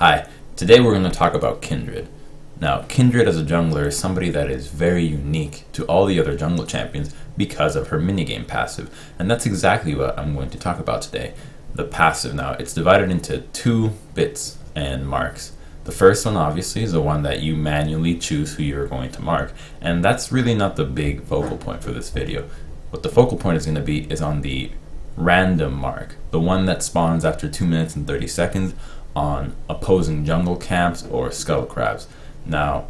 Hi, today we're going to talk about Kindred. Now, Kindred as a jungler is somebody that is very unique to all the other jungle champions because of her minigame passive, and that's exactly what I'm going to talk about today. The passive. Now, it's divided into two bits and marks. The first one, obviously, is the one that you manually choose who you're going to mark, and that's really not the big focal point for this video. What the focal point is going to be is on the random mark, the one that spawns after 2 minutes and 30 seconds on opposing jungle camps or scuttle crabs. Now,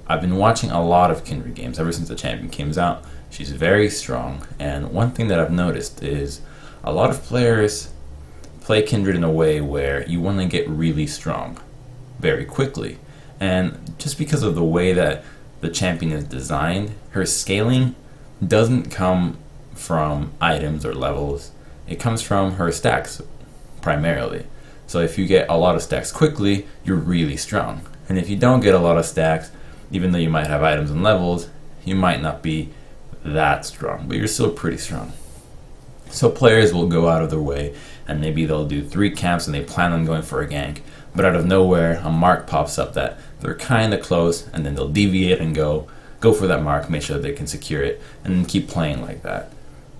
I've been watching a lot of Kindred games ever since the champion came out. She's very strong, and one thing that I've noticed is a lot of players play Kindred in a way where you want to get really strong very quickly, and just because of the way that the champion is designed, her scaling doesn't come from items or levels. It comes from her stacks primarily. So if you get a lot of stacks quickly, you're really strong. And if you don't get a lot of stacks, even though you might have items and levels, you might not be that strong, but you're still pretty strong. So players will go out of their way, and maybe they'll do 3 camps and they plan on going for a gank, but out of nowhere a mark pops up that they're kind of close, and then they'll deviate and go for that mark, make sure they can secure it, and then keep playing like that.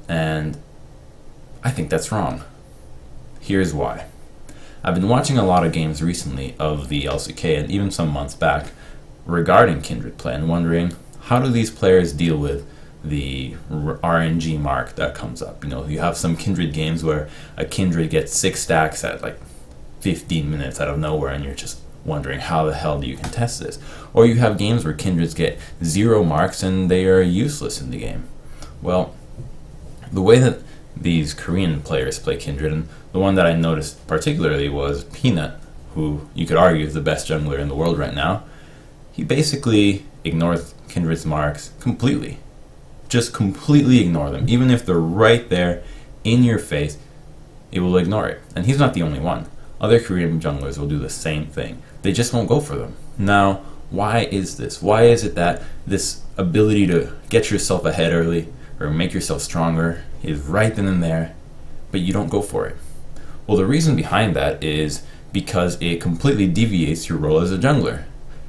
And I think that's wrong. Here's why. I've been watching a lot of games recently of the LCK and even some months back regarding Kindred play and wondering, how do these players deal with the RNG mark that comes up? You know, you have some Kindred games where a Kindred gets 6 stacks at like 15 minutes out of nowhere, and you're just wondering, how the hell do you contest this? Or you have games where Kindreds get 0 marks and they are useless in the game. Well, the way that these Korean players play Kindred, and the one that I noticed particularly was Peanut, who you could argue is the best jungler in the world right now. He basically ignores Kindred's marks completely. Just completely ignore them. Even if they're right there in your face, he will ignore it. And he's not the only one. Other Korean junglers will do the same thing. They just won't go for them. Now, why is this? Why is it that this ability to get yourself ahead early or make yourself stronger is right then and there, but you don't go for it? Well, the reason behind that is because it completely deviates your role as a jungler.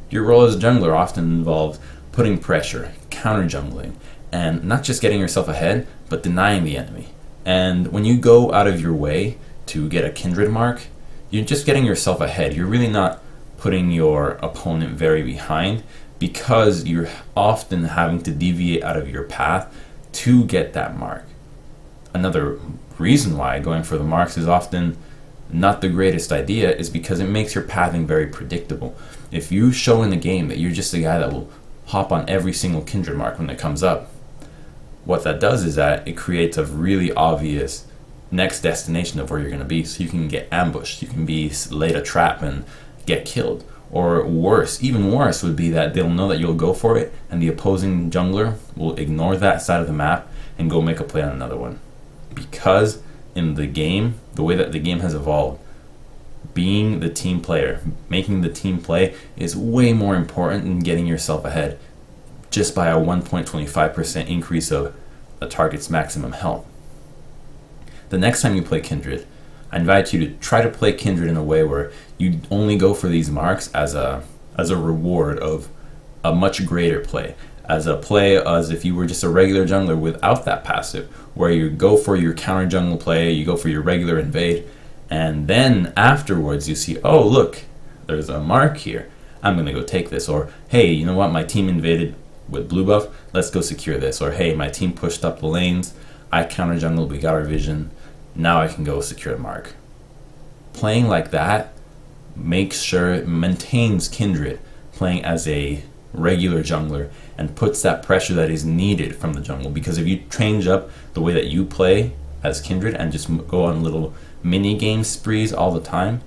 Your role as a jungler often involves putting pressure, counter jungling, and not just getting yourself ahead, but denying the enemy. And when you go out of your way to get a Kindred mark, you're just getting yourself ahead. You're really not putting your opponent very behind, because you're often having to deviate out of your path to get that mark. Another reason why going for the marks is often not the greatest idea is because it makes your pathing very predictable. If you show in the game that you're just the guy that will hop on every single Kindred mark when it comes up, what that does is that it creates a really obvious next destination of where you're going to be, so you can get ambushed, you can be laid a trap and get killed. Or worse, even worse would be that they'll know that you'll go for it, and the opposing jungler will ignore that side of the map and go make a play on another one. Because in the game, the way that the game has evolved, being the team player, making the team play is way more important than getting yourself ahead just by a 1.25% increase of a target's maximum health. The next time you play Kindred, I invite you to try to play Kindred in a way where you only go for these marks as a reward of a much greater play. As a play as if you were just a regular jungler without that passive, where you go for your counter jungle play, you go for your regular invade, and then afterwards you see, oh look, there's a mark here, I'm gonna go take this. Or hey, you know what, my team invaded with blue buff, let's go secure this. Or hey, my team pushed up the lanes, I counter jungle, we got our vision, now I can go secure a mark. Playing like that makes sure it maintains Kindred playing as a regular jungler and puts that pressure that is needed from the jungle. Because if you change up the way that you play as Kindred and just go on little mini game sprees all the time,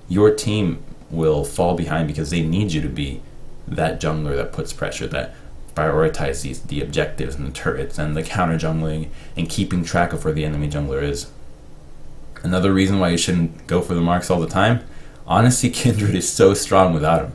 your team will fall behind, because they need you to be that jungler that puts pressure, that prioritizes the objectives and the turrets and the counter jungling and keeping track of where the enemy jungler is. Another reason why you shouldn't go for the marks all the time, honestly, Kindred is so strong without him.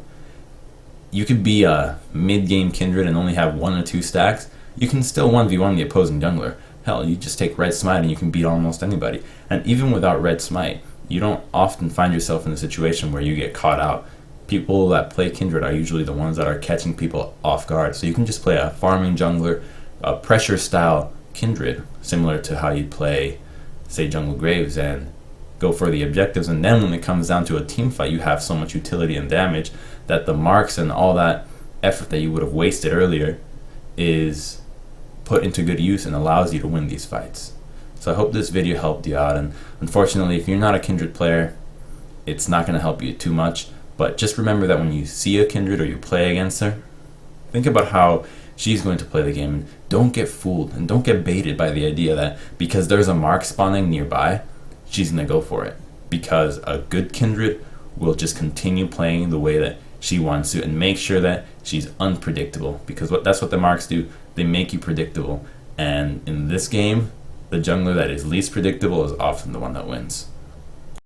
You could be a mid-game Kindred and only have 1 or 2 stacks. You can still 1v1 the opposing jungler. Hell, you just take Red Smite and you can beat almost anybody. And even without Red Smite, you don't often find yourself in a situation where you get caught out. People that play Kindred are usually the ones that are catching people off guard. So you can just play a farming jungler, a pressure style Kindred, similar to how you play, say, Jungle Graves, and go for the objectives. And then when it comes down to a team fight, you have so much utility and damage that the marks and all that effort that you would have wasted earlier is put into good use and allows you to win these fights. So I hope this video helped you out, and unfortunately if you're not a Kindred player, it's not going to help you too much. But just remember that when you see a Kindred or you play against her, think about how she's going to play the game, and don't get fooled and don't get baited by the idea that because there's a mark spawning nearby, she's going to go for it. Because a good Kindred will just continue playing the way that she wants to and make sure that she's unpredictable, because that's what the marks do. They make you predictable, and in this game, the jungler that is least predictable is often the one that wins.